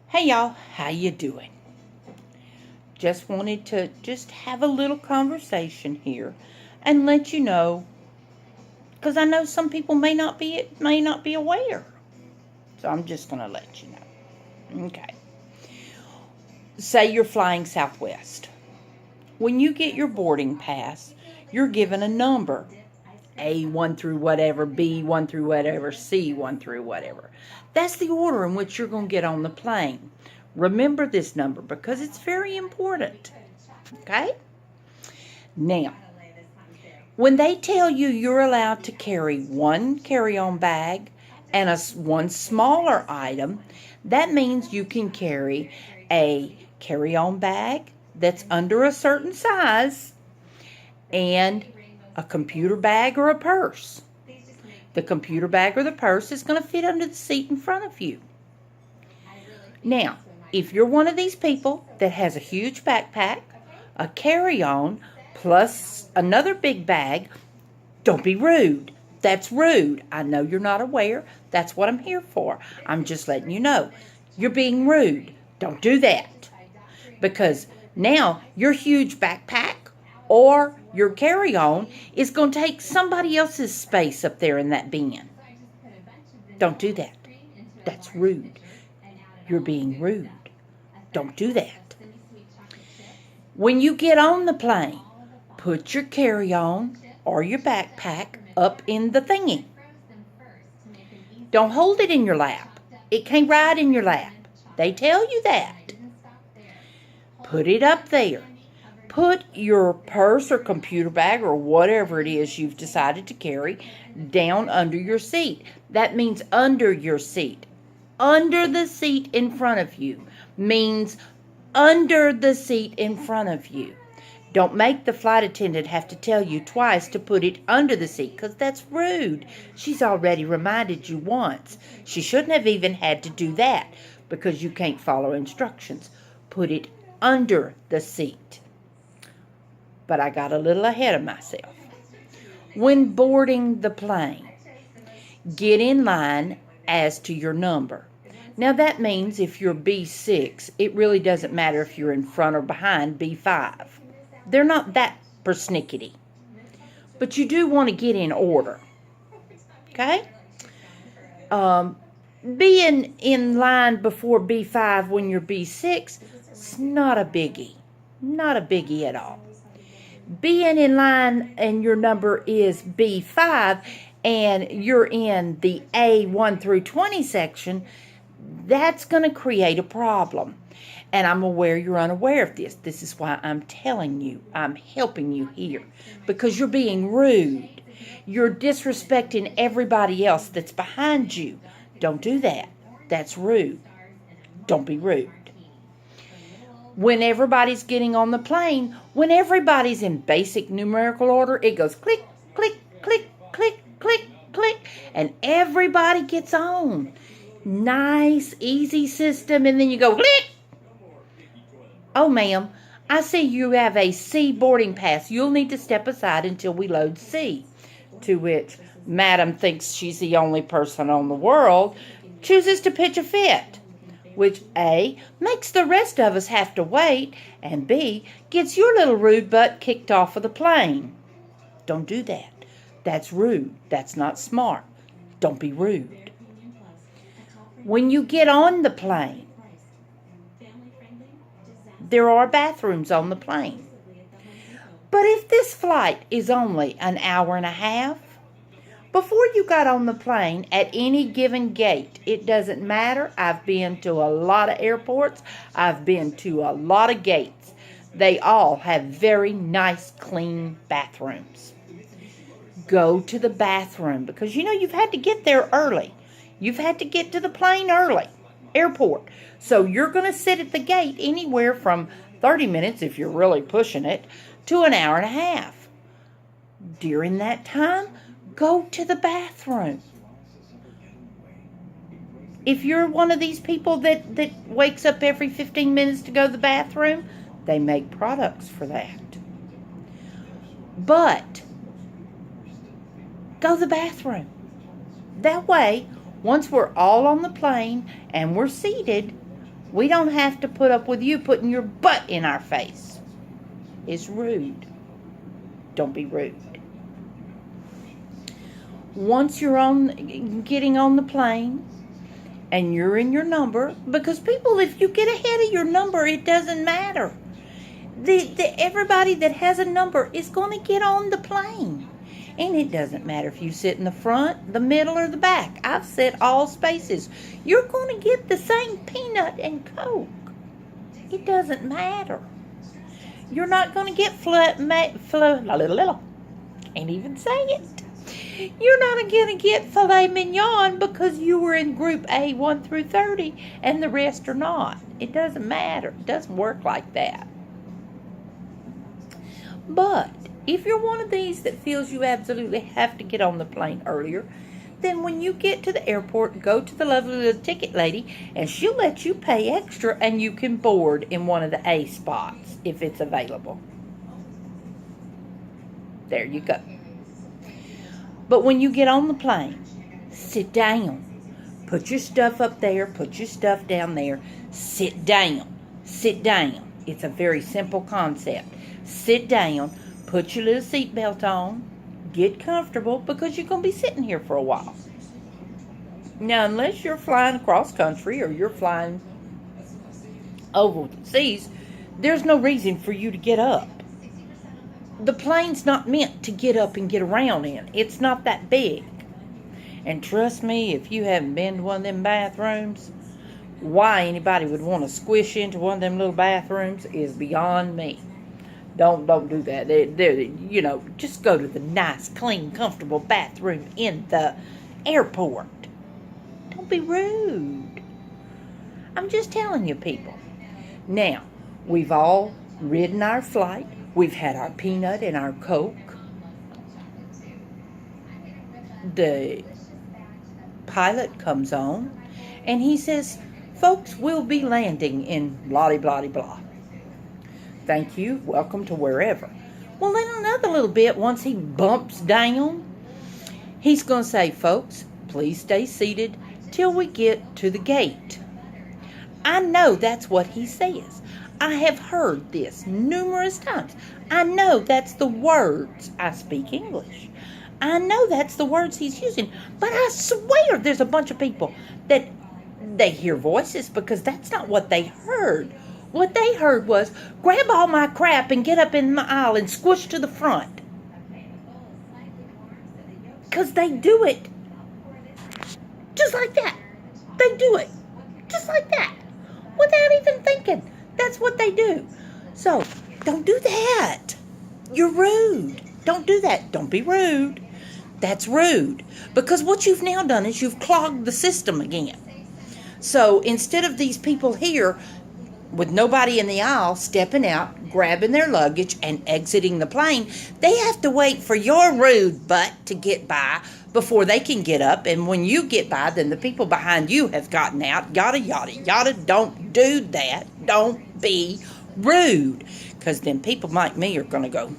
Hey y'all, how you doing? Just wanted to have a little conversation here and let you know, because I know some people may not be aware. So I'm just going to let you know. Okay. Say you're flying Southwest. When you get your boarding pass, you're given a number. A1 through whatever, B1 through whatever, C1 through whatever. That's the order in which you're going to get on the plane. Remember this number because it's very important. Okay? Now, when they tell you you're allowed to carry one carry-on bag and one smaller item, that means you can carry a carry-on bag that's under a certain size and a computer bag or a purse. The computer bag or the purse is going to fit under the seat in front of you. Now, if you're one of these people that has a huge backpack, a carry-on, plus another big bag, don't be rude. That's rude. I know you're not aware. That's what I'm here for. I'm just letting you know. You're being rude. Don't do that. Because now your huge backpack or your carry-on is going to take somebody else's space up there in that bin. Don't do that. That's rude. You're being rude. Don't do that. When you get on the plane, put your carry-on or your backpack up in the thingy. Don't hold it in your lap. It can't ride in your lap. They tell you that. Put it up there. Put your purse or computer bag or whatever it is you've decided to carry down under your seat. That means under your seat. Under the seat in front of you means under the seat in front of you. Don't make the flight attendant have to tell you twice to put it under the seat, because that's rude. She's already reminded you once. She shouldn't have even had to do that, because you can't follow instructions. Put it under the seat. But I got a little ahead of myself. When boarding the plane, get in line as to your number. Now that means if you're B6, it really doesn't matter if you're in front or behind B5. They're not that persnickety. But you do want to get in order. Okay? Being in line before B5 when you're B6, it's not a biggie. Not a biggie at all. Being in line and your number is B5 and you're in the A1 through 20 section, that's going to create a problem. And I'm aware you're unaware of this. This is why I'm telling you, I'm helping you here. Because you're being rude. You're disrespecting everybody else that's behind you. Don't do that. That's rude. Don't be rude. When everybody's getting on the plane, when everybody's in basic numerical order, it goes click, click, click, click, click, click, and everybody gets on. Nice, easy system, and then you go click. Oh, ma'am, I see you have a C boarding pass. You'll need to step aside until we load C. To which Madam thinks she's the only person on the world, chooses to pitch a fit, which A, makes the rest of us have to wait, and B, gets your little rude butt kicked off of the plane. Don't do that. That's rude. That's not smart. Don't be rude. When you get on the plane, there are bathrooms on the plane. But if this flight is only an hour and a half, before you got on the plane at any given gate, it doesn't matter. I've been to a lot of airports. I've been to a lot of gates. They all have very nice, clean bathrooms. Go to the bathroom because you know you've had to get there early. You've had to get to the plane early. Airport. So you're going to sit at the gate anywhere from 30 minutes, if you're really pushing it, to an hour and a half. During that time, go to the bathroom. If you're one of these people that wakes up every 15 minutes to go to the bathroom, they make products for that. But go to the bathroom. That way, once we're all on the plane and we're seated, We don't have to put up with you putting your butt in our face. It's rude. Don't be rude. Once you're getting on the plane and you're in your number, because people, if you get ahead of your number, it doesn't matter. Everybody that has a number is going to get on the plane. And it doesn't matter if you sit in the front, the middle, or the back. I've set all spaces. You're going to get the same peanut and Coke. It doesn't matter. You're not going to get can't even say it. You're not going to get filet mignon because you were in group A 1 through 30 and the rest are not. It doesn't matter. It doesn't work like that. But if you're one of these that feels you absolutely have to get on the plane earlier, then when you get to the airport, go to the lovely little ticket lady and she'll let you pay extra and you can board in one of the A spots if it's available. There you go. But when you get on the plane, sit down. Put your stuff up there, put your stuff down there. Sit down. Sit down. It's a very simple concept. Sit down, put your little seatbelt on, get comfortable because you're going to be sitting here for a while. Now, unless you're flying across country or you're flying over the seas, there's no reason for you to get up. The plane's not meant to get up and get around in. It's not that big. And trust me, if you haven't been to one of them bathrooms, why anybody would want to squish into one of them little bathrooms is beyond me. Don't do that. Just go to the nice, clean, comfortable bathroom in the airport. Don't be rude. I'm just telling you, people. Now, we've all ridden our flight. We've had our peanut and our Coke. The pilot comes on, and he says, folks, we'll be landing in blah-de-blah-de-blah. Thank you. Welcome to wherever. Well, then another little bit, once he bumps down, he's going to say, folks, please stay seated till we get to the gate. I know that's what he says. I have heard this numerous times. I know that's the words. I speak English. I know that's the words he's using. But I swear there's a bunch of people that they hear voices because that's not what they heard. What they heard was, grab all my crap and get up in my aisle and squish to the front. Because they do it just like that. They do it just like that. Without even thinking. That's what they do. So, don't do that. You're rude. Don't do that. Don't be rude. That's rude. Because what you've now done is you've clogged the system again. So, instead of these people here with nobody in the aisle stepping out, grabbing their luggage, and exiting the plane, they have to wait for your rude butt to get by before they can get up. And when you get by, then the people behind you have gotten out. Yada, yada, yada. Don't do that. Don't be rude. Because then people like me are going to go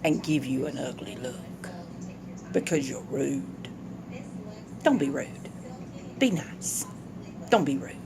and give you an ugly look because you're rude. Don't be rude. Be nice. Don't be rude.